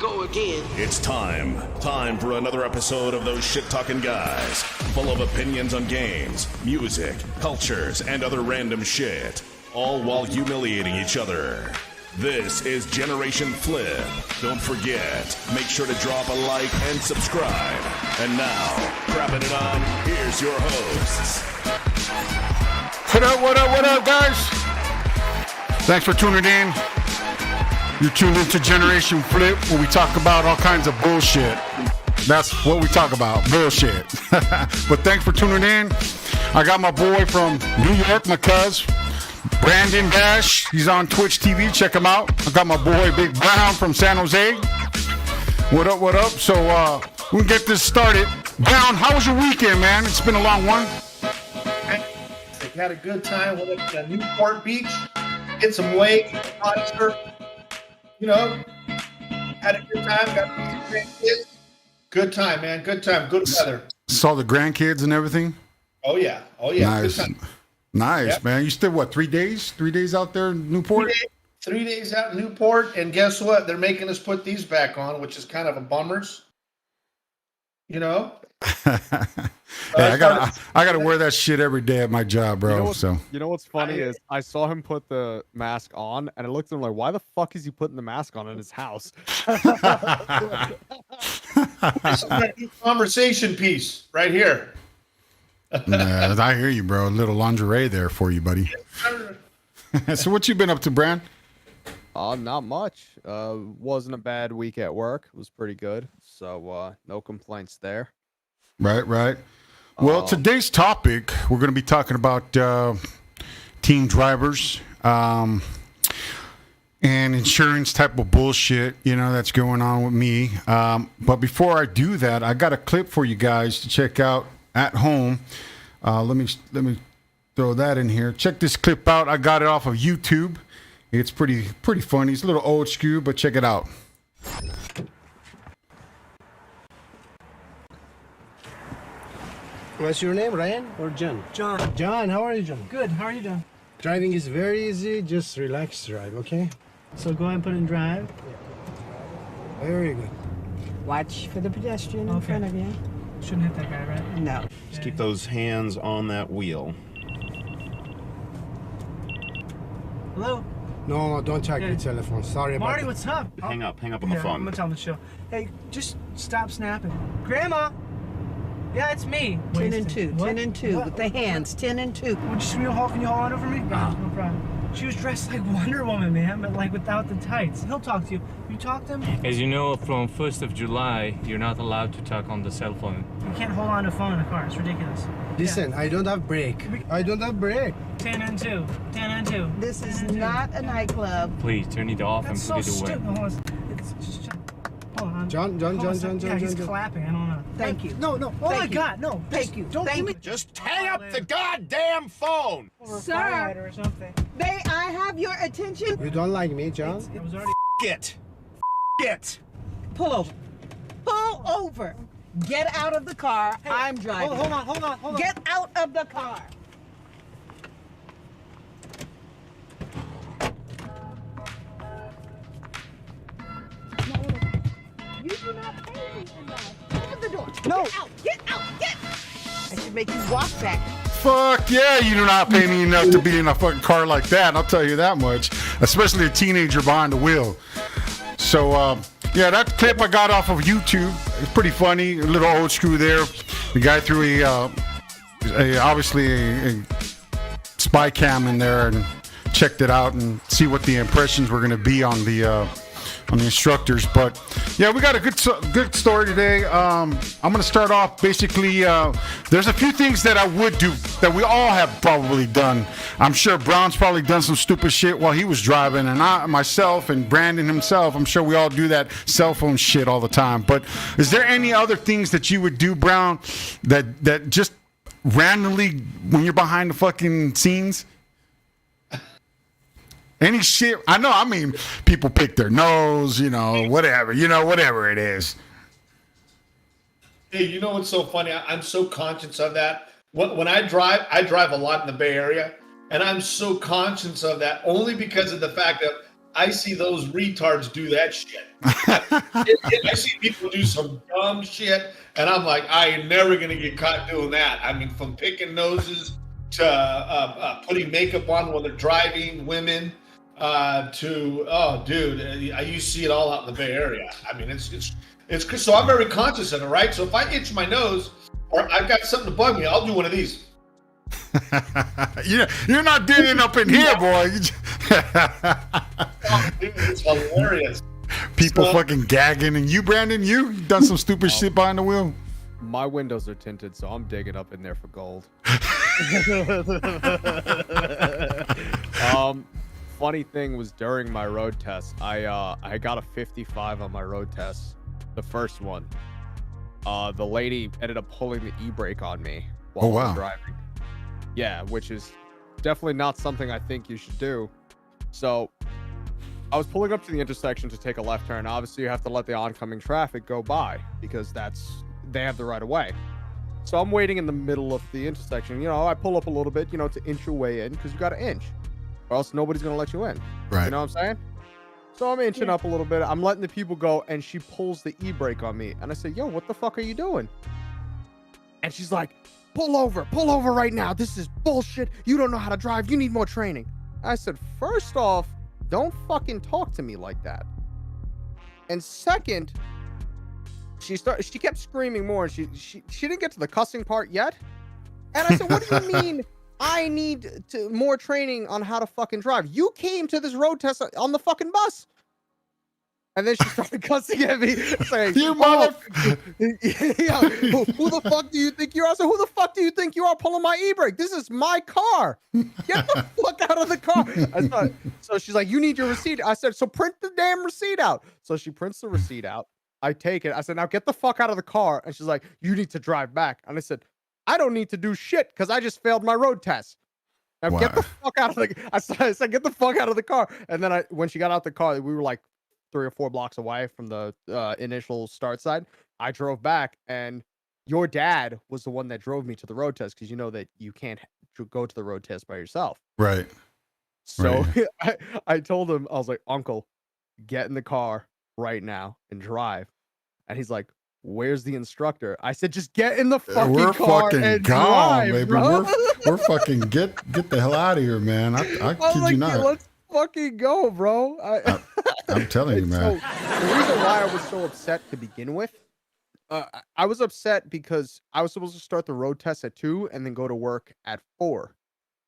go again. It's time. Time for another episode of those shit-talking guys. Full of opinions on games, music, cultures, and other random shit. All while humiliating each other. This is Generation Flip. Don't forget, make sure to drop a like and subscribe. And now, wrapping it up, here's your hosts. What up, guys? Thanks for tuning in. You're tuned into Generation Flip, where we talk about all kinds of bullshit. That's what we talk about, bullshit. But thanks for tuning in. I got my boy from New York, my cuz, Brandon Dash. He's on Twitch TV. Check him out. I got my boy Big Brown from San Jose. What up? So we can get this started. Brown, how was your weekend, man? It's been a long one. I had a good time. Went up to Newport Beach, hit some waves, hot surf. You know, had a good time. Got some grandkids. Good time, man. Good time. Good weather. Saw the grandkids and everything. Oh yeah. Nice. Good time. Nice, Yep. man. You still, what, 3 days? 3 days out there in Newport? 3 days out in Newport, and guess what? They're making us put these back on, which is kind of a bummers. You know? Hey, I gotta wear that shit every day at my job, bro. You know what's funny is I saw him put the mask on, and I looked at him like, why the fuck is he putting the mask on in his house? This is my new conversation piece right here. I hear you, bro. A little lingerie there for you, buddy. So what you been up to, Brand? Not much. Wasn't a bad week at work. It was pretty good. So no complaints there. Right. Well, today's topic, we're going to be talking about team drivers and insurance type of bullshit, that's going on with me. But before I do that, I got a clip for you guys to check out at home. Let me throw that in here. Check this clip out. I got it off of YouTube. It's pretty funny. It's a little old school, but check it out. What's your name, Ryan or John? John. John, how are you, John? Good. How are you doing? Driving is very easy. Just relax drive, okay? So go ahead and put in drive. Very good. Watch for the pedestrian in Okay. front of you. Shouldn't hit that guy, right? No. Just keep those hands on that wheel. Hello? No, don't check Yeah. your telephone. Sorry about Marty, that. what's up? Hang up on the I'm phone. gonna tell him to chill. Hey, just stop snapping. Grandma! Yeah, it's me. 10 and 2. What? 10 and 2 What? with the hands. 10 and 2. Can you hold on over me? No problem. She was dressed like Wonder Woman, man, but like without the tights. He'll talk to you. You talk to him? As you know, from 1st of July, you're not allowed to talk on the cell phone. You can't hold on to a phone in a car. It's ridiculous. Listen, I don't have brake. I don't have brake. 10 and 2. 10 and 2. This is not a nightclub. Please turn it off That's and so put it away. stupid. Hold on. It's just... Hold on. John. Yeah, he's John. clapping. I don't know. Thank you. No. Oh Thank my you. God, no. Thank you. Don't Thank give me... you. Just hang up the goddamn phone! Over a Sir. firefighter or something. May I have your attention? You don't like me, John? It was already... Get! Pull over. Pull over. Get out of the car. I'm driving. Hold on. Get out of the car. You do not pay me enough. Open the door. No. Get out. I should make you walk back. Fuck yeah, you do not pay me enough to be in a fucking car like that. I'll tell you that much. Especially a teenager behind the wheel. So, yeah, that clip I got off of YouTube. It's pretty funny. A little old school there. The guy threw obviously a spy cam in there and checked it out and see what the impressions were going to be on the instructors. But yeah, we got a good story today. I'm going to start off basically. There's a few things that I would do that we all have probably done. I'm sure Brown's probably done some stupid shit while he was driving, and myself and Brandon himself, I'm sure we all do that cell phone shit all the time. But is there any other things that you would do, Brown, that just randomly when you're behind the fucking scenes? Any shit? I know, I mean, people pick their nose, whatever it is. Hey, you know what's so funny? I'm so conscious of that. When I drive a lot in the Bay Area, and I'm so conscious of that only because of the fact that I see those retards do that shit. I see people do some dumb shit, and I'm like, I ain't never gonna get caught doing that. I mean, from picking noses to putting makeup on when they're driving, women, to you see it all out in the Bay Area. I mean, it's so I'm very conscious of it, right? So if I itch my nose or I've got something to bug me, I'll do one of these. You're not doing it up in here, boy. Oh, dude, it's hilarious. People fucking gagging, and you, Brandon, you done some stupid shit behind the wheel. My windows are tinted, so I'm digging up in there for gold. Funny thing was during my road test, I got a 55 on my road test, the first one. The lady ended up pulling the e-brake on me while I was driving. Yeah, which is definitely not something I think you should do. So I was pulling up to the intersection to take a left turn. Obviously, you have to let the oncoming traffic go by because they have the right of way. So I'm waiting in the middle of the intersection. You know, I pull up a little bit, to inch your way in because you got to inch, or else nobody's going to let you in. Right. You know what I'm saying? So I'm inching up a little bit. I'm letting the people go, and she pulls the e-brake on me. And I said, yo, what the fuck are you doing? And she's like, pull over right now. This is bullshit. You don't know how to drive. You need more training. I said, first off, don't fucking talk to me like that. And second, she kept screaming more, and she didn't get to the cussing part yet. And I said, what do you mean I need more training on how to fucking drive? You came to this road test on the fucking bus. And then she started cussing at me, saying, "You mother!" Yeah, who the fuck do you think you are? I said, who the fuck do you think you are pulling my e-brake? This is my car. Get the fuck out of the car. So she's like, you need your receipt. I said, so print the damn receipt out. So she prints the receipt out. I take it. I said, now get the fuck out of the car. And she's like, you need to drive back. And I said, I don't need to do shit because I just failed my road test. Now get the fuck out of the. I said, get the fuck out of the car. And then when she got out the car, we were like 3 or 4 blocks away from the initial start side. I drove back, and your dad was the one that drove me to the road test because you know that you can't go to the road test by yourself. Right. So I told him, I was like, Uncle, get in the car right now and drive. And he's like, where's the instructor? I said, just get in the fucking car and drive, baby. Bro. We're fucking get the hell out of here, man. I kid you not. Let's fucking go, bro. I'm telling you, man. So, the reason why I was so upset to begin with, I was upset because I was supposed to start the road test at 2 and then go to work at 4.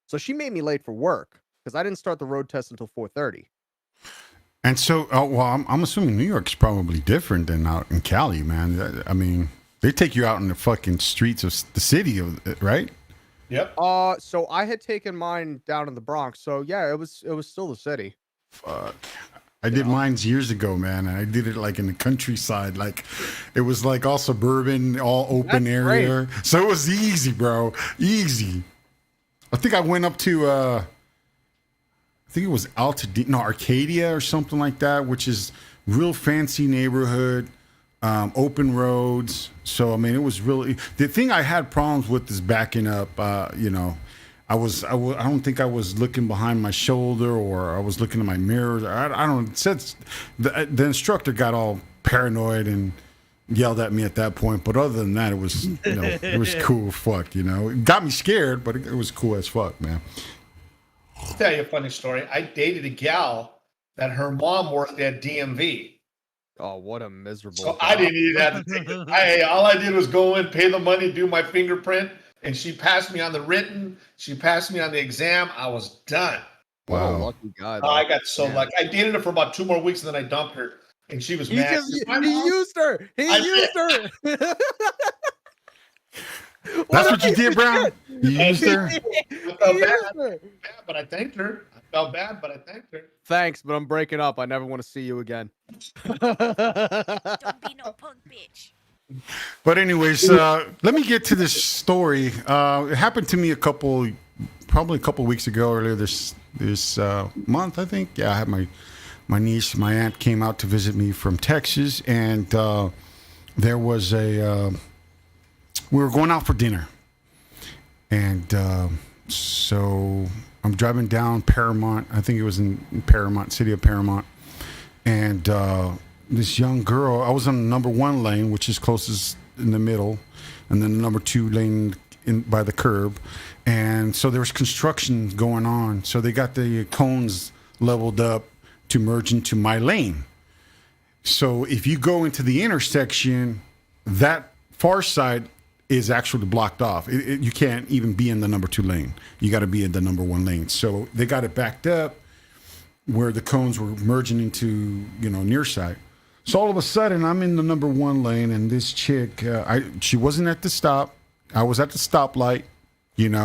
So she made me late for work because I didn't start the road test until 4:30. And so, I'm assuming New York's probably different than out in Cali, man. I mean, they take you out in the fucking streets of the city, right? Yep. So I had taken mine down in the Bronx. So yeah, it was still the city. Fuck. I did mine years ago, man, and I did it like in the countryside. Like, it was like all suburban, all open area. Great. So it was easy, bro. Easy. I think I went up to, I think it was Arcadia or something like that, which is real fancy neighborhood, open roads. So, I mean, it was really, the thing I had problems with is backing up, I don't think I was looking behind my shoulder, or I was looking in my mirror. I don't know. It said the instructor got all paranoid and yelled at me at that point. But other than that, it was, it was cool as fuck, It got me scared, but it was cool as fuck, man. I'll tell you a funny story. I dated a gal that her mom worked at DMV. Oh, what a miserable. So I didn't even have to take it. All I did was go in, pay the money, do my fingerprint. And she passed me on the written. She passed me on the exam. I was done. Wow. What a lucky guy. I got so lucky. I dated her for about 2 more weeks, and then I dumped her. And she was mad. He used her. He used her. That's what you did, Brown? You used her? I felt bad, but I thanked her. I felt bad, but I thanked her. Thanks, but I'm breaking up. I never want to see you again. Don't be no punk bitch. But anyways, let me get to this story. It happened to me probably a couple weeks ago, earlier this month, I think. Yeah, I had my niece, my aunt came out to visit me from Texas, and there was we were going out for dinner. And so I'm driving down Paramount. I think it was in Paramount, city of Paramount. And this young girl, I was on the number 1 lane, which is closest in the middle, and then the number 2 lane by the curb. And so there was construction going on. So they got the cones leveled up to merge into my lane. So if you go into the intersection, that far side is actually blocked off. You can't even be in the number 2 lane. You got to be in the number 1 lane. So they got it backed up where the cones were merging into, near side. So all of a sudden, I'm in the number 1 lane, and this chick, she wasn't at the stop. I was at the stoplight, there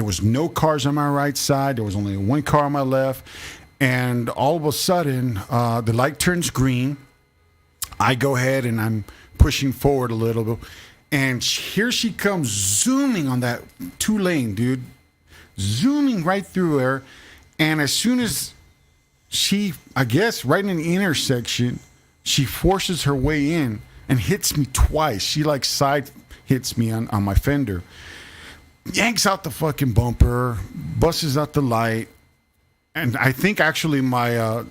was no cars on my right side. There was only 1 car on my left. And all of a sudden, the light turns green. I go ahead and I'm pushing forward a little bit. And here she comes zooming on that 2 lane, dude. Zooming right through her. And as soon as she, I guess, right in the intersection, she forces her way in and hits me twice. She like side hits me on my fender. Yanks out the fucking bumper, busts out the light. And I think actually my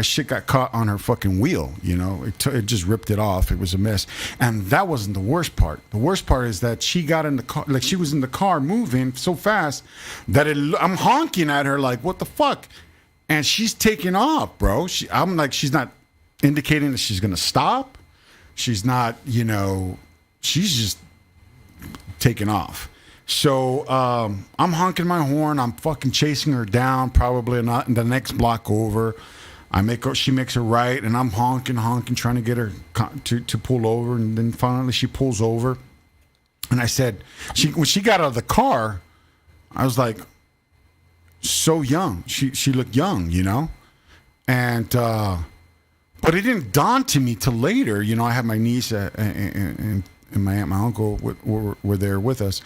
shit got caught on her fucking wheel, It just ripped it off. It was a mess. And that wasn't the worst part. The worst part is that she got in the car, like she was in the car moving so fast that I'm honking at her like, what the fuck? And she's taking off, bro. I'm like, she's not indicating that she's going to stop. She's not, she's just taking off. So I'm honking my horn. I'm fucking chasing her down, probably not in the next block over. She makes a right, and I'm honking, trying to get her to pull over, and then finally she pulls over. And I said, when she got out of the car, I was like, so young. She looked young, and but it didn't dawn to me till later. I had my niece and my aunt, my uncle were there with us.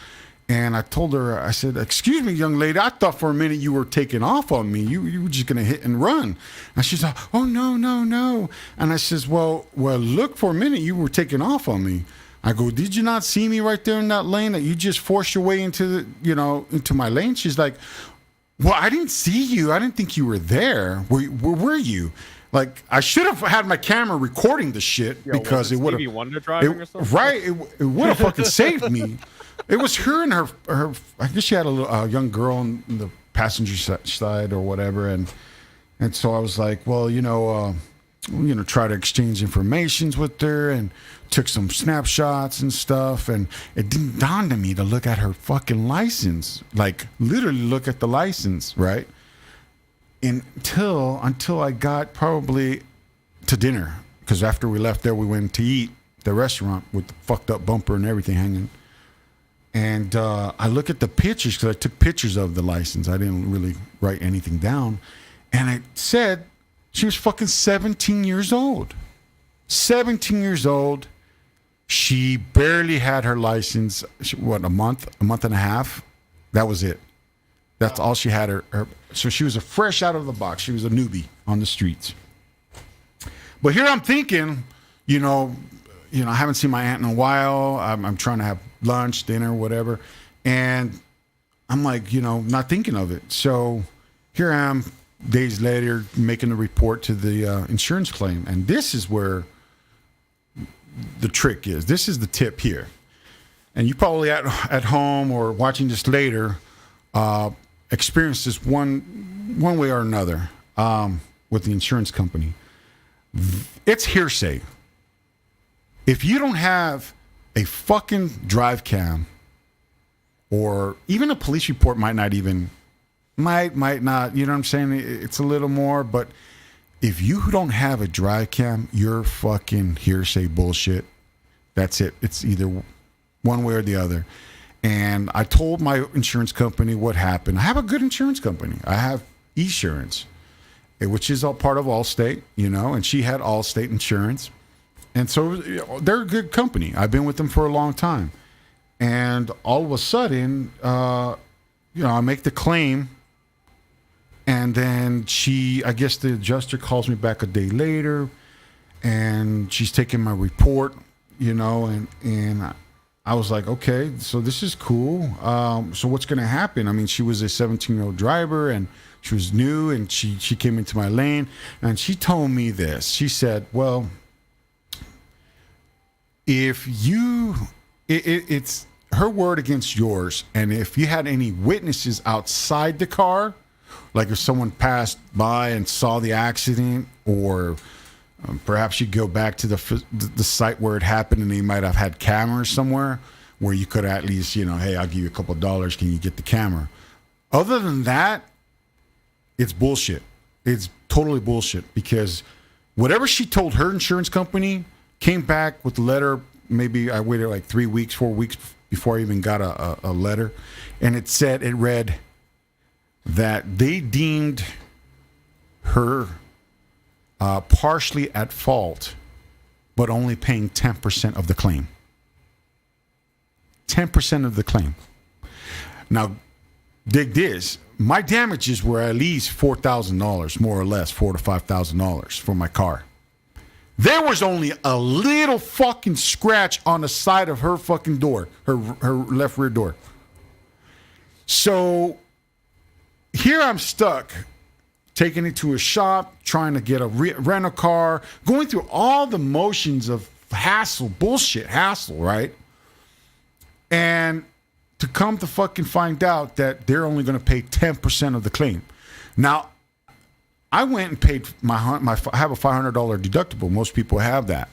And I told her, I said, excuse me, young lady, I thought for a minute you were taking off on me. You were just going to hit and run. And she's like, oh, no. And I says, well, look, for a minute, you were taking off on me. I go, did you not see me right there in that lane that you just forced your way into into my lane? She's like, well, I didn't see you. I didn't think you were there. Where were you? Like, I should have had my camera recording the shit because it would have. Wonder driving or something? Right. It would have fucking saved me. It was her and her. I guess she had a young girl on the passenger side or whatever, and so I was like, well, try to exchange informations with her and took some snapshots and stuff, and it didn't dawn on me to look at her fucking license, like literally look at the license, right? Until I got probably to dinner, because after we left there, we went to eat at the restaurant with the fucked up bumper and everything hanging. And I look at the pictures, because I took pictures of the license. I didn't really write anything down. And it said she was fucking 17 years old. 17 years old. She barely had her license, a month and a half? That was it. That's all she had. So she was fresh out of the box. She was a newbie on the streets. But here I'm thinking, I haven't seen my aunt in a while. I'm trying to have lunch, dinner, whatever. And I'm like, not thinking of it. So here I am days later making a report to the insurance claim. And this is where the trick is. This is the tip here. And you probably at home or watching this later experienced this one way or another with the insurance company. It's hearsay. If you don't have a fucking drive cam, or even a police report might not, you know what I'm saying? It's a little more, but if you don't have a drive cam, you're fucking hearsay bullshit. That's it. It's either one way or the other. And I told my insurance company what happened. I have a good insurance company. I have Esurance, which is all part of Allstate, and she had Allstate insurance. And so they're a good company. I've been with them for a long time. And all of a sudden, I make the claim. And then I guess the adjuster calls me back a day later. And she's taking my report, and I was like, okay, so this is cool. So what's going to happen? I mean, she was a 17-year-old driver and she was new and she came into my lane and she told me this. She said, well, if you, it's her word against yours. And if you had any witnesses outside the car, like if someone passed by and saw the accident or perhaps you go back to the site where it happened and they might have had cameras somewhere where you could at least, hey, I'll give you a couple of dollars. Can you get the camera? Other than that, it's bullshit. It's totally bullshit because whatever she told her insurance company came back with a letter. Maybe I waited like 3 weeks, 4 weeks before I even got a letter. And it read that they deemed her partially at fault, but only paying 10% of the claim. 10% of the claim. Now, dig this. My damages were at least $4,000, more or less, $4,000 to $5,000 for my car. There was only a little fucking scratch on the side of her fucking door, her left rear door. So here I'm stuck, taking it to a shop, trying to get a rental car, going through all the motions of bullshit hassle, right? And to come to fucking find out that they're only going to pay 10% of the claim. Now, I went and paid I have a $500 deductible. Most people have that,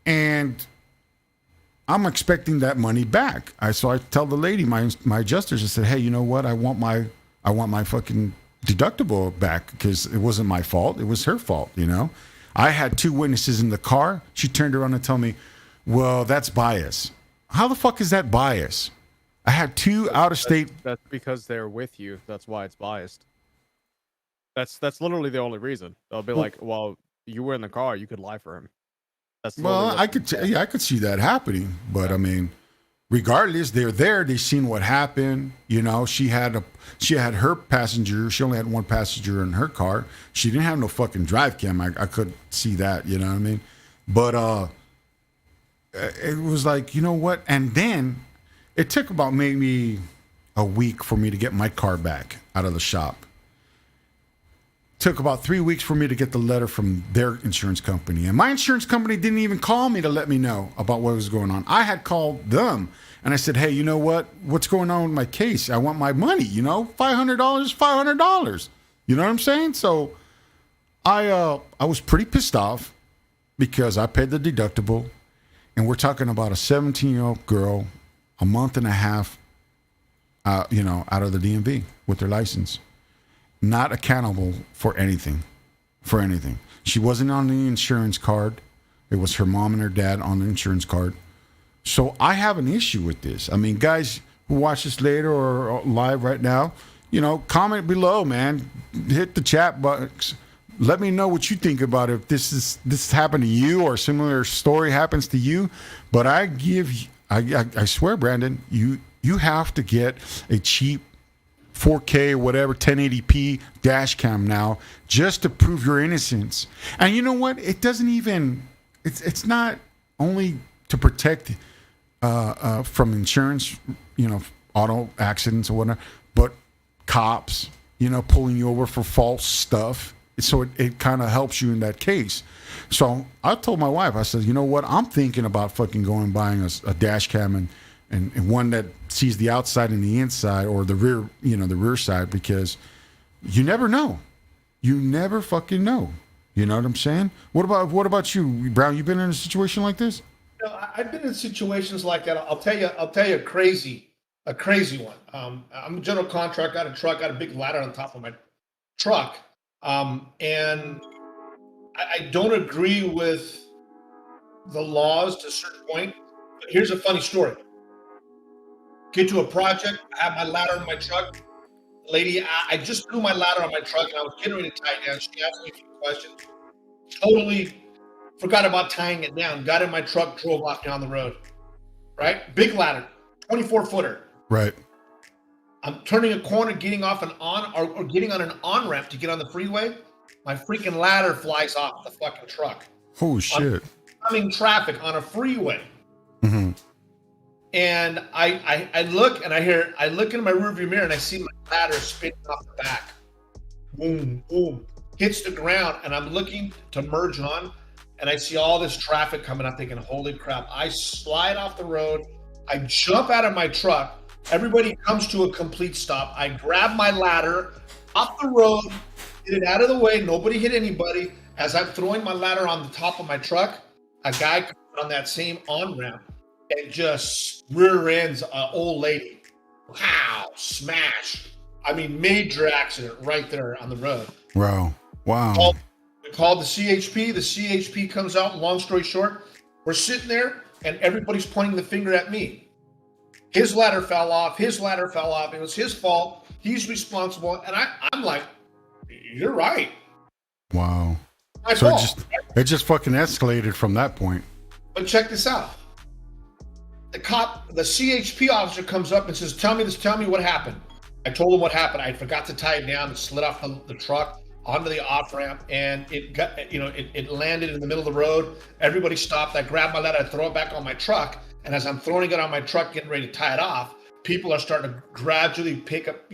and I'm expecting that money back. So I tell the lady, my adjusters, I said, hey, you know what? I want my fucking deductible back because it wasn't my fault. It was her fault, I had 2 witnesses in the car. She turned around and told me, well, that's bias. How the fuck is that bias? I had 2 out-of-state. That's because they're with you. That's why it's biased. That's literally the only reason. They'll be like, well, you were in the car. You could lie for him. I could see that happening. But I mean, regardless, they're there. They've seen what happened. She had her passenger. She only had 1 passenger in her car. She didn't have no fucking drive cam. I could see that. You know what I mean? But it was like, you know what? And then it took about maybe a week for me to get my car back out of the shop. Took about 3 weeks for me to get the letter from their insurance company. And my insurance company didn't even call me to let me know about what was going on. I had called them and I said, hey, you know what? What's going on with my case? I want my money, $500, $500. You know what I'm saying? So I was pretty pissed off because I paid the deductible. And we're talking about a 17-year-old girl, a month and a half, out of the DMV with their license. Not accountable for anything. She wasn't on the insurance card. It was her mom and her dad on the insurance card. So I have an issue with this. I mean, guys who watch this later or live right now, comment below, man. Hit the chat box. Let me know what you think about it. If this happened to you or a similar story happens to you. But I swear, Brandon, you have to get a cheap 4K or whatever, 1080p dash cam now, just to prove your innocence. And you know what? It doesn't even, it's not only to protect from insurance, auto accidents or whatnot, but cops, pulling you over for false stuff. So it kind of helps you in that case. So I told my wife, I said, you know what? I'm thinking about fucking going and buying a dash cam and one that sees the outside and the inside or the rear, the rear side, because you never know. You never fucking know. You know what I'm saying? What about you, Brown? You been in a situation like this? I've been in situations like that. I'll tell you a crazy one. I'm a general contractor, got a truck, got a big ladder on top of my truck. And I don't agree with the laws to a certain point. But here's a funny story. Get to a project, I have my ladder in my truck. Lady, I just threw my ladder on my truck and I was getting ready to tie it down. She asked me a few questions. Totally forgot about tying it down. Got in my truck, drove off down the road. Right? Big ladder, 24-footer. Right. I'm turning a corner, getting off or getting on an on-ramp to get on the freeway. My freaking ladder flies off the fucking truck. Oh, shit. Coming traffic on a freeway. Mhm. And I look and I look in my rearview mirror and I see my ladder spinning off the back. Boom, boom, hits the ground, and I'm looking to merge on, and I see all this traffic coming. I'm thinking, holy crap! I slide off the road. I jump out of my truck. Everybody comes to a complete stop. I grab my ladder off the road, get it out of the way. Nobody hit anybody. As I'm throwing my ladder on the top of my truck, a guy comes on that same on ramp and just rear ends an old lady. Wow, smash. I mean, major accident right there on the road. Wow. Wow. We called the CHP. The CHP comes out. Long story short, we're sitting there and everybody's pointing the finger at me. His ladder fell off. His ladder fell off. It was his fault. He's responsible. And I'm like, you're right. Wow. My So fault. it just fucking escalated from that point. But check this out. The CHP officer comes up and says, tell me what happened. I told him what happened. I forgot to tie it down and slid off the truck onto the off ramp, and it got, it landed in the middle of the road. Everybody stopped. I grabbed my ladder, I throw it back on my truck, and as I'm throwing it on my truck, getting ready to tie it off, people are starting to gradually pick up,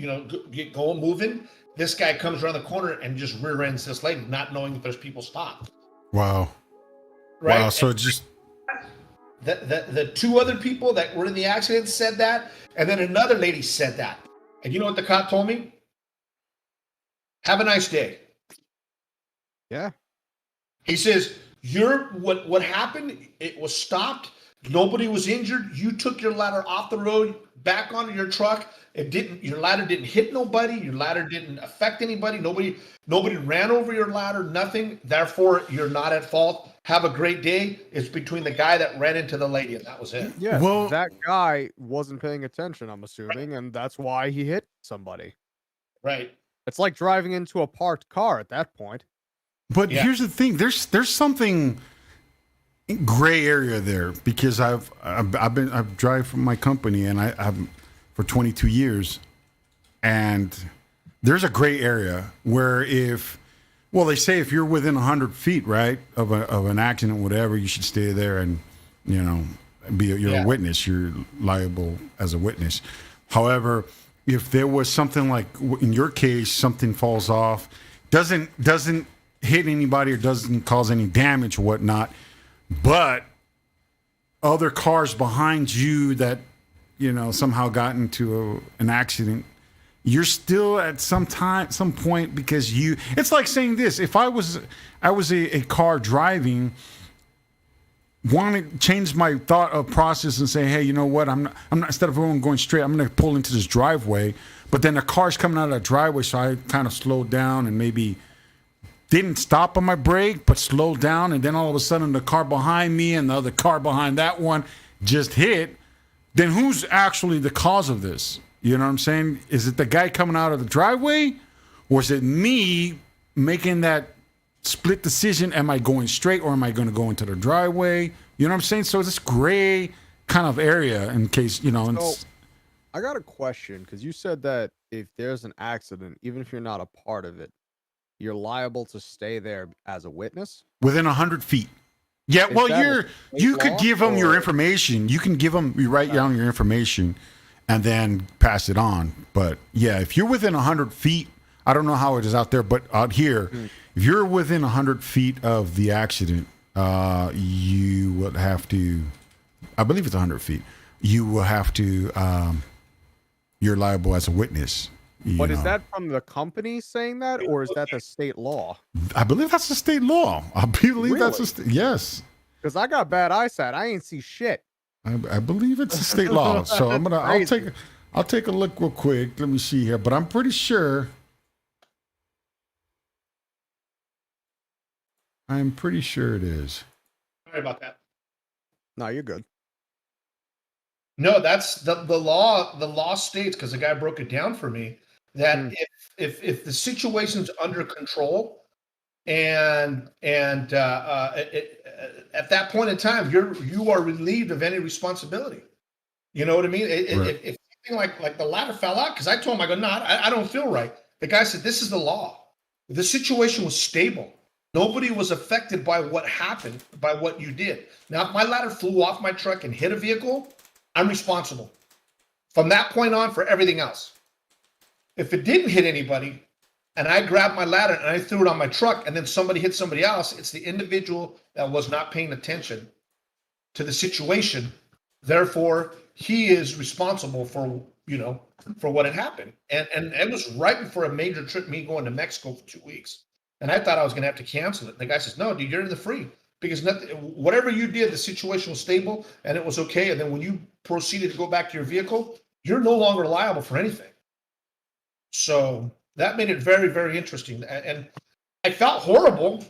get going, moving. This guy comes around the corner and just rear ends this lady, not knowing that there's people stopped. Wow. Right? Wow. So it just. The two other people that were in the accident said that, and then another lady said that. And you know what the cop told me? Have a nice day. Yeah. He says, what happened, it was stopped. Nobody was injured. You took your ladder off the road, back onto your truck. Your ladder didn't hit nobody. Your ladder didn't affect anybody. Nobody ran over your ladder, nothing. Therefore, you're not at fault. Have a great day. It's between the guy that ran into the lady, and that was it. Yeah. Well- that guy wasn't paying attention, I'm assuming, and that's why he hit somebody. Right. It's like driving into a parked car at that point. But Yeah. here's the thing: there's something gray area there, because I've drive for my company, and I've for 22 years, and there's a gray area where they say if you're within 100 feet, right, of an accident, whatever, you should stay there and you're a witness. You're liable as a witness. However, if there was something like in your case, something falls off, doesn't hit anybody or doesn't cause any damage or whatnot, but other cars behind you that somehow got into an accident, you're still at some point, because it's like saying this: if I was a car driving, want to change my thought of process and say, hey, you know what, I'm not instead of going straight, I'm going to pull into this driveway, but then a car's coming out of that driveway, so I kind of slowed down and maybe didn't stop on my brake, but slowed down, and then all of a sudden the car behind me and the other car behind that one just hit, then who's actually the cause of this? You know what I'm saying? Is it the guy coming out of the driveway, or is it me making that split decision? Am I going straight, or am I going to go into the driveway? You know what I'm saying? So this gray kind of area, in case, So, I got a question, because you said that if there's an accident, even if you're not a part of it, you're liable to stay there as a witness? within 100 feet. Yeah, well, that you could law, give them your or- information. You can you write down your information and then pass it on. But yeah, if you're within 100 feet, I don't know how it is out there, but out here, if you're within 100 feet of the accident, you would have to, I believe it's 100 feet, you will have to, you're liable as a witness. But is that from the company saying that, or is that the state law? I believe that's the state law. I believe that's yes. Because I got bad eyesight. I ain't see shit. I believe it's a state law. So I'll take a look real quick. Let me see here, but I'm pretty sure. I'm pretty sure it is. Sorry about that. No, you're good. No, that's the law. The law states, because the guy broke it down for me, that if the situation's under control, and at that point in time, you are relieved of any responsibility. You know what I mean? If something like the ladder fell out, because I told him, I go, no, I don't feel right. The guy said, this is the law. The situation was stable. Nobody was affected by what happened, by what you did. Now, if my ladder flew off my truck and hit a vehicle, I'm responsible from that point on for everything else. If it didn't hit anybody and I grabbed my ladder and I threw it on my truck and then somebody hit somebody else, it's the individual that was not paying attention to the situation. Therefore, he is responsible for, for what had happened. And it was right before a major trip, me going to Mexico for 2 weeks. And I thought I was going to have to cancel it. And the guy says, no, dude, you're in the free. Because whatever you did, the situation was stable and it was okay. And then when you proceeded to go back to your vehicle, you're no longer liable for anything. So that made it very, very interesting. And I felt horrible.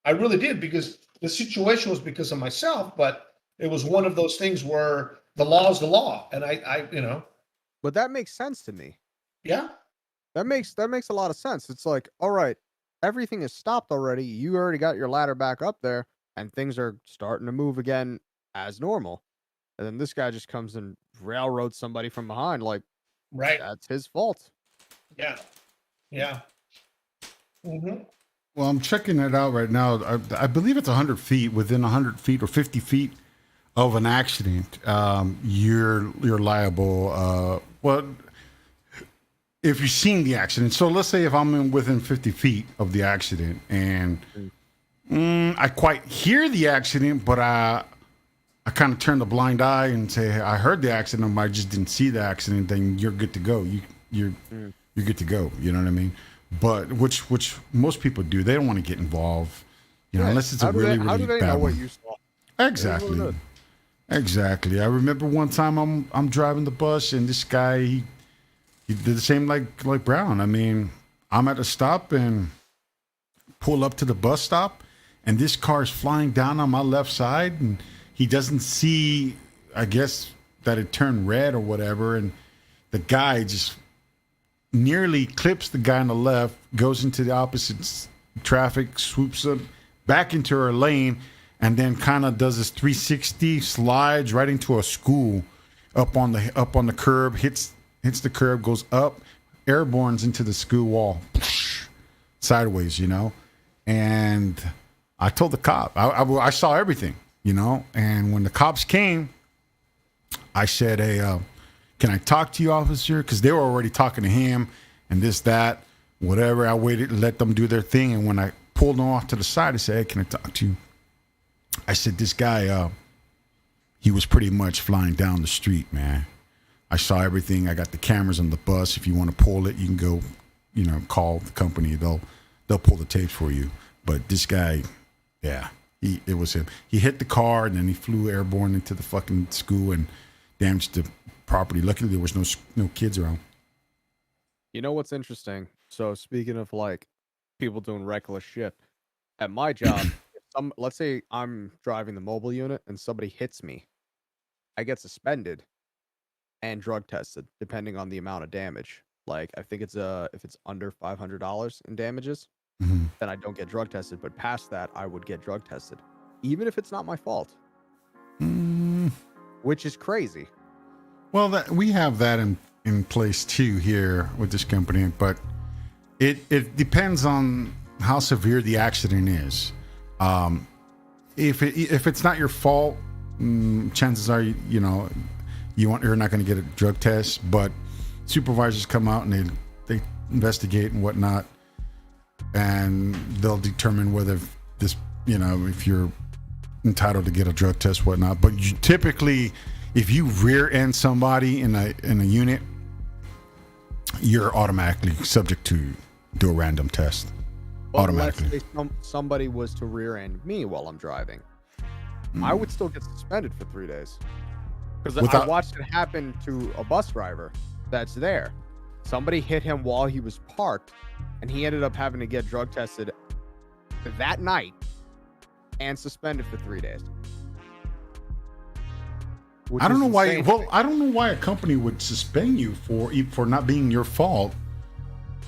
I really did, because the situation was because of myself, but it was one of those things where the law is the law. And I But that makes sense to me. Yeah. That makes a lot of sense. It's like, all right, everything is stopped already. You already got your ladder back up there and things are starting to move again as normal. And then this guy just comes and railroads somebody from behind. Like, right. That's his fault. Yeah. Yeah. Mm-hmm. Well, I'm checking it out right now. I believe it's 100 feet. Within 100 feet or 50 feet of an accident, you're liable. Well, if you've seen the accident. So let's say if I'm within 50 feet of the accident and I quite hear the accident, but I kind of turn the blind eye and say, I heard the accident, but I just didn't see the accident, then you're good to go. You're good to go. You know what I mean? But which most people do. They don't want to get involved, unless it's a really how do they bad know what one. you saw? Exactly. Exactly. I remember one time I'm driving the bus and this guy he did the same like Brown. I mean, I'm at a stop and pull up to the bus stop and this car is flying down on my left side and he doesn't see, I guess, that it turned red or whatever, and the guy just nearly clips the guy on the left, goes into the opposite traffic, swoops up back into her lane, and then kind of does this 360, slides right into a school up on the curb, hits the curb, goes up, airbornes into the school wall, sideways, And I told the cop, I saw everything, And when the cops came, I said, hey, can I talk to you, officer? Because they were already talking to him and this, that, whatever. I waited and let them do their thing. And when I pulled them off to the side, I said, hey, can I talk to you? I said, this guy, he was pretty much flying down the street, man. I saw everything. I got the cameras on the bus. If you want to pull it, you can go, call the company. They'll pull the tapes for you. But this guy, yeah, it was him. He hit the car and then he flew airborne into the fucking school and damaged the property. Luckily, there was no kids around. You know what's interesting? So speaking of like people doing reckless shit, at my job, let's say I'm driving the mobile unit and somebody hits me, I get suspended and drug tested depending on the amount of damage. Like I think it's if it's under $500 in damages, then I don't get drug tested. But past that, I would get drug tested, even if it's not my fault. Which is crazy. Well, we have that in place too here with this company, but it depends on how severe the accident is. If it's not your fault, chances are you're not going to get a drug test. But supervisors come out and they investigate and whatnot, and they'll determine whether if you're entitled to get a drug test, whatnot. But typically, if you rear end somebody in a unit, you're automatically subject to do a random test. Well, automatically. Let's say somebody was to rear end me while I'm driving, I would still get suspended for 3 days. Because I watched it happen to a bus driver that's there. Somebody hit him while he was parked, and he ended up having to get drug tested that night and suspended for 3 days. I don't know why. Well, I don't know why a company would suspend you for not being your fault.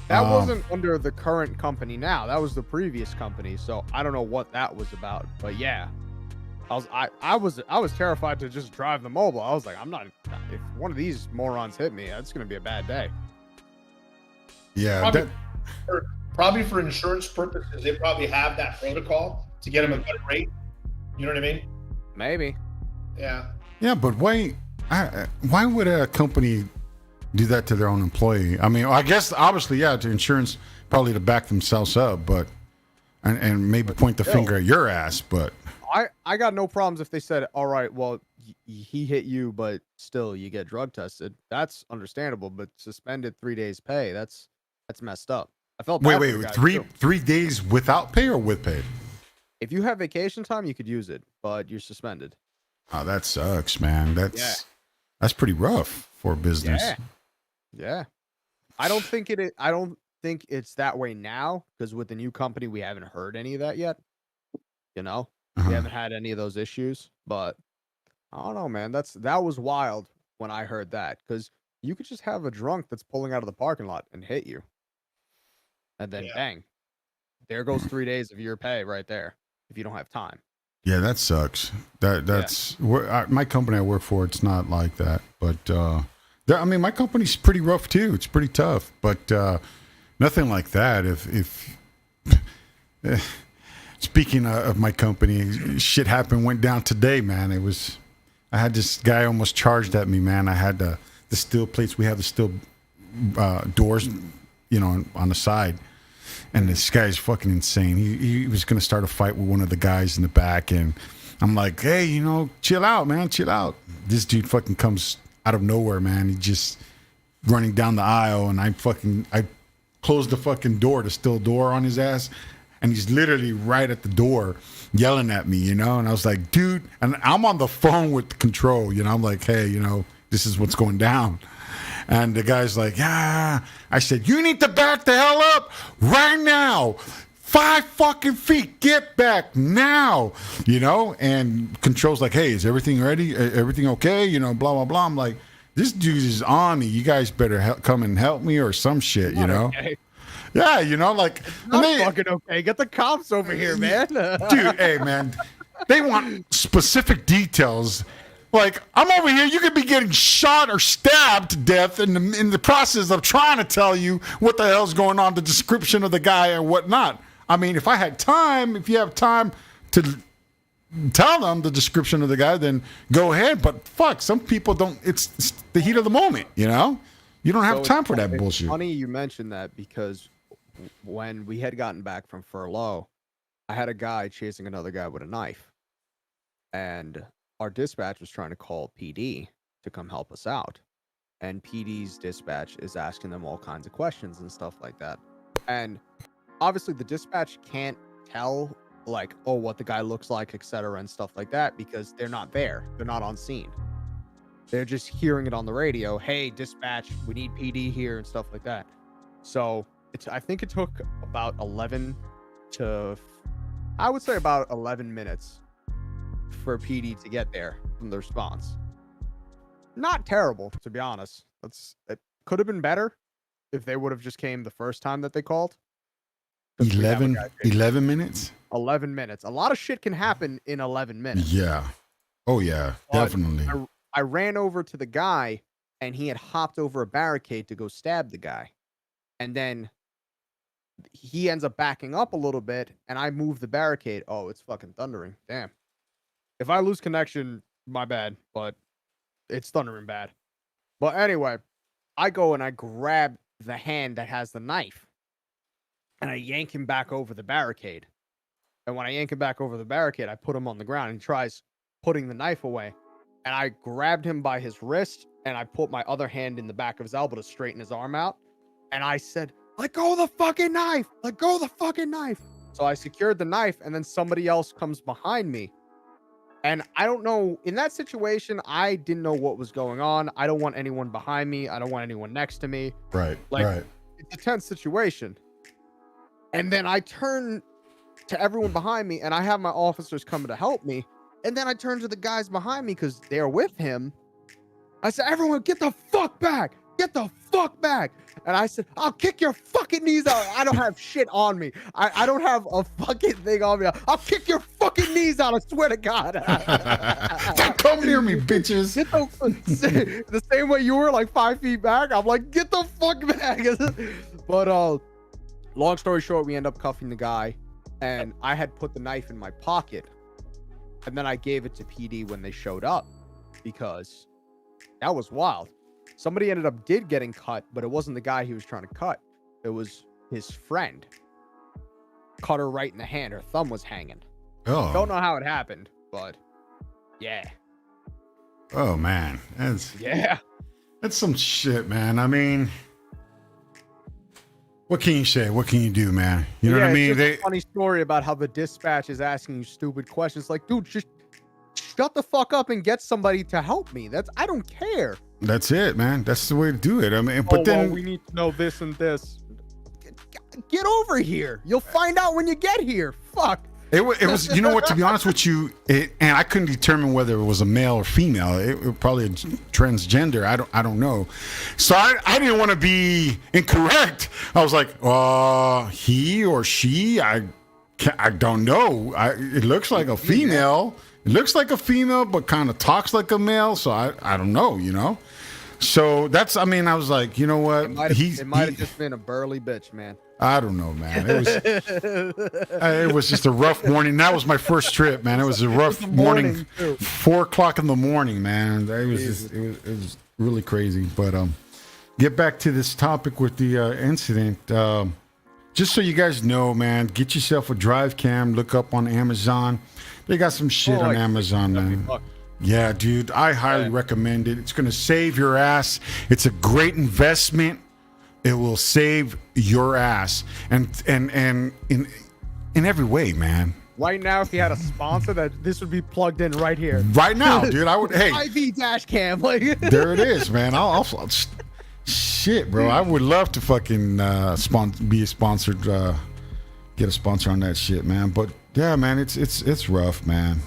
That wasn't under the current company now. That was the previous company. So I don't know what that was about. But yeah, I was terrified to just drive the mobile. I was like, if one of these morons hit me, that's gonna be a bad day. Yeah. probably for insurance purposes, they probably have that protocol to get them a better rate. You know what I mean? Maybe. Yeah. Yeah, but why would a company do that to their own employee? I mean, I guess obviously, yeah, to insurance, probably to back themselves up, but and maybe point the finger at your ass, but I got no problems if they said, all right, well, he hit you, but still you get drug tested. That's understandable, but suspended 3 days pay, that's messed up. I felt bad for the guy, too. 3 days without pay or with pay? If you have vacation time, you could use it, but you're suspended. Oh, that sucks, man. That's pretty rough for business. Yeah. I don't think it's that way now, because with the new company, we haven't heard any of that yet. You know, we haven't had any of those issues, but I don't know, man. That was wild when I heard that, because you could just have a drunk that's pulling out of the parking lot and hit you, and then bang, there goes 3 days of your pay right there if you don't have time. Yeah, that sucks. That's my company I work for. It's not like that, but I mean, my company's pretty rough too. It's pretty tough, but nothing like that. If speaking of my company, shit went down today, man. I had this guy almost charged at me, man. I had the steel plates. We have the steel doors, you know, on the side. And this guy's fucking insane. He was going to start a fight with one of the guys in the back. And I'm like, hey, you know, chill out, man. Chill out. This dude fucking comes out of nowhere, man. He just running down the aisle. And I closed the fucking door, the steel door on his ass. And he's literally right at the door yelling at me, you know. And I was like, dude. And I'm on the phone with the control, you know. I'm like, hey, you know, this is what's going down. And the guy's like, yeah. I said, you need to back the hell up right now. 5 fucking feet. Get back now. You know? And control's like, hey, is everything ready? Everything okay? You know, blah, blah, blah. I'm like, this dude is on me. You guys better come and help me or some shit, you know? Okay. Yeah, you know, like. It's not fucking okay. Get the cops over here, man. Dude, hey, man. They want specific details. Like, I'm over here, you could be getting shot or stabbed to death in the process of trying to tell you what the hell's going on, the description of the guy and whatnot. I mean, if you have time to tell them the description of the guy, then go ahead. But fuck, some people don't, it's the heat of the moment, you know? You don't have time for that bullshit. It's funny you mentioned that, because when we had gotten back from furlough, I had a guy chasing another guy with a knife. And our dispatch was trying to call PD to come help us out. And PD's dispatch is asking them all kinds of questions and stuff like that. And obviously the dispatch can't tell, like, oh, what the guy looks like, etc. and stuff like that, because they're not there. They're not on scene. They're just hearing it on the radio. Hey, dispatch, we need PD here and stuff like that. So I think it took about 11 minutes for PD to get there from the response. Not terrible, to be honest. It could have been better if they would have just came the first time that they called. 11 minutes? 11 minutes. A lot of shit can happen in 11 minutes. Yeah. Oh, yeah, definitely. I ran over to the guy, and he had hopped over a barricade to go stab the guy. And then he ends up backing up a little bit, and I move the barricade. Oh, it's fucking thundering. Damn. If I lose connection, my bad, but it's thundering bad. But anyway, I go and I grab the hand that has the knife, and I yank him back over the barricade. And when I yank him back over the barricade, I put him on the ground, and he tries putting the knife away. And I grabbed him by his wrist, and I put my other hand in the back of his elbow to straighten his arm out. And I said, let go of the fucking knife! Let go of the fucking knife! So I secured the knife, and then somebody else comes behind me. And I don't know, in that situation, I didn't know what was going on. I don't want anyone behind me. I don't want anyone next to me. Right, right. It's a tense situation. And then I turn to everyone behind me, and I have my officers coming to help me. And then I turn to the guys behind me because they're with him. I said, everyone, get the fuck back. Get the fuck back. And I said, I'll kick your fucking knees out. I don't have shit on me. I don't have a fucking thing on me. I'll kick your fucking knees out. I swear to God. Don't come near me, bitches. The same way you were like 5 feet back. I'm like, get the fuck back. But long story short, we end up cuffing the guy, and I had put the knife in my pocket, and then I gave it to PD when they showed up, because that was wild. Somebody did getting cut, but it wasn't the guy he was trying to cut. It was his friend. Cut her right in the hand. Her thumb was hanging. Oh. Don't know how it happened, but yeah. Oh man, that's some shit, man. I mean, what can you say? What can you do, man? You know what I mean? It's just a funny story about how the dispatch is asking you stupid questions. Like, dude, just shut the fuck up and get somebody to help me. I don't care. That's it, man. That's the way to do it. I mean, but then we need to know this and this. Get over here. You'll find out when you get here. Fuck. It was, you know what, to be honest with you, and I couldn't determine whether it was a male or female. It was probably a transgender. I don't know. So I didn't want to be incorrect. I was like, he or she, I don't know. It looks like a female. It looks like a female, but kind of talks like a male. So I don't know, you know. So I was like, you know what? It might have just been a burly bitch, man. I don't know, man. It was just a rough morning. That was my first trip, man. It was a rough morning. 4:00 in the morning, man. It was really crazy. But get back to this topic with the incident. Just so you guys know, man, get yourself a drive cam. Look up on Amazon. They got some shit on Amazon, man. Yeah, dude, I highly recommend it. It's gonna save your ass. It's a great investment. It will save your ass, and in every way, man. Right now, if you had a sponsor, this would be plugged in right here. Right now, dude, I would. Hey, IV dash cam, like there it is, man. I'll shit, bro. I would love to fucking be a sponsored, get a sponsor on that shit, man. But yeah, man, it's rough, man.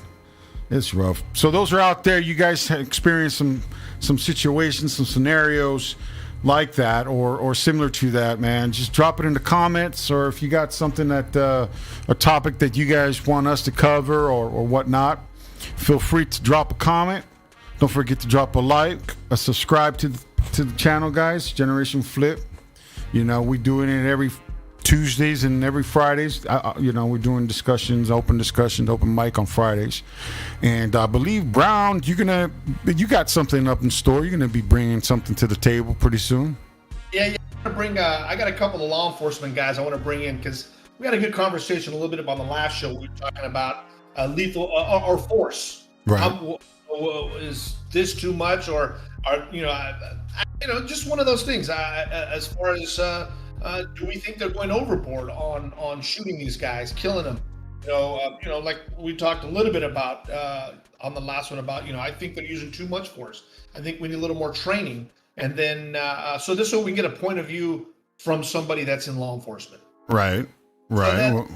It's rough. So those are out there. You guys have experienced some situations, some scenarios like that or similar to that, man. Just drop it in the comments, or if you got something that a topic that you guys want us to cover or whatnot, feel free to drop a comment. Don't forget to drop a like, a subscribe to the channel, guys. Generation Flip. You know, we doing it every Tuesdays and every Fridays. You know, we're doing open discussions, open mic on Fridays. And I believe, Brown, you got something up in store. You're gonna be bringing something to the table pretty soon. Yeah. I got a couple of law enforcement guys I want to bring in, because we had a good conversation a little bit about the last show. We were talking about lethal or force. Right. Is this too much, or just one of those things. As far as do we think they're going overboard on shooting these guys, killing them? Like we talked a little bit about on the last one about, I think they're using too much force. I think we need a little more training, and then so this way we can get a point of view from somebody that's in law enforcement. Right. So that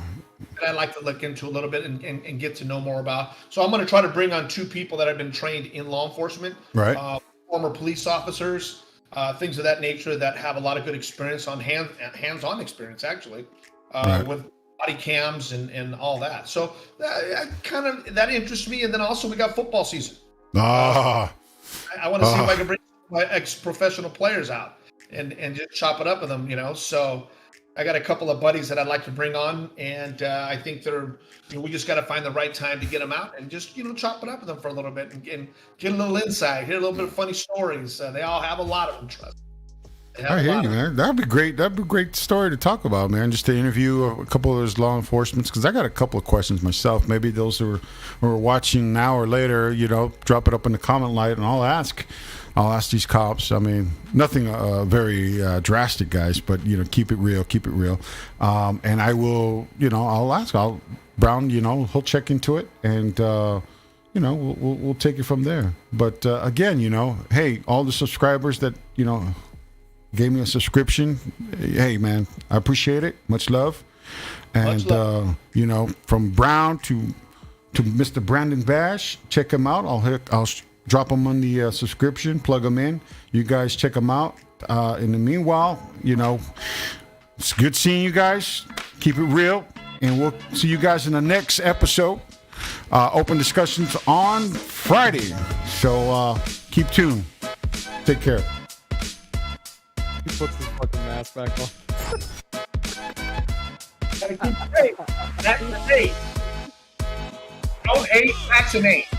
I'd like to look into a little bit and get to know more about. So I'm going to try to bring on two people that have been trained in law enforcement, right? Former police officers. Things of that nature that have a lot of good experience on hands-on experience, actually, with body cams and all that. So that interests me. And then also we got football season. I want to see if I can bring my ex-professional players out and just chop it up with them, So I got a couple of buddies that I'd like to bring on, and I think we just got to find the right time to get them out and just, chop it up with them for a little bit and get a little insight, hear a little bit of funny stories. They all have a lot of them, trust me. I hear you, man. That'd be great. That'd be a great story to talk about, man. Just to interview a couple of those law enforcement, because I got a couple of questions myself. Maybe those who are watching now or later, drop it up in the comment line, and I'll ask these cops. I mean, nothing very drastic, guys, but keep it real. And I will, I'll ask. Brown, he'll check into it, and we'll take it from there. But again, hey, all the subscribers that gave me a subscription, hey, man, I appreciate it. Much love. And from Brown to Mr. Brandon Bash, check him out. I'll drop them on the subscription, plug them in. You guys check them out. In the meanwhile, it's good seeing you guys. Keep it real. And we'll see you guys in the next episode. Open discussions on Friday. So keep tuned. Take care. He puts his fucking mask back on. Gotta keep safe. Vaccinate. Don't hate, vaccinate.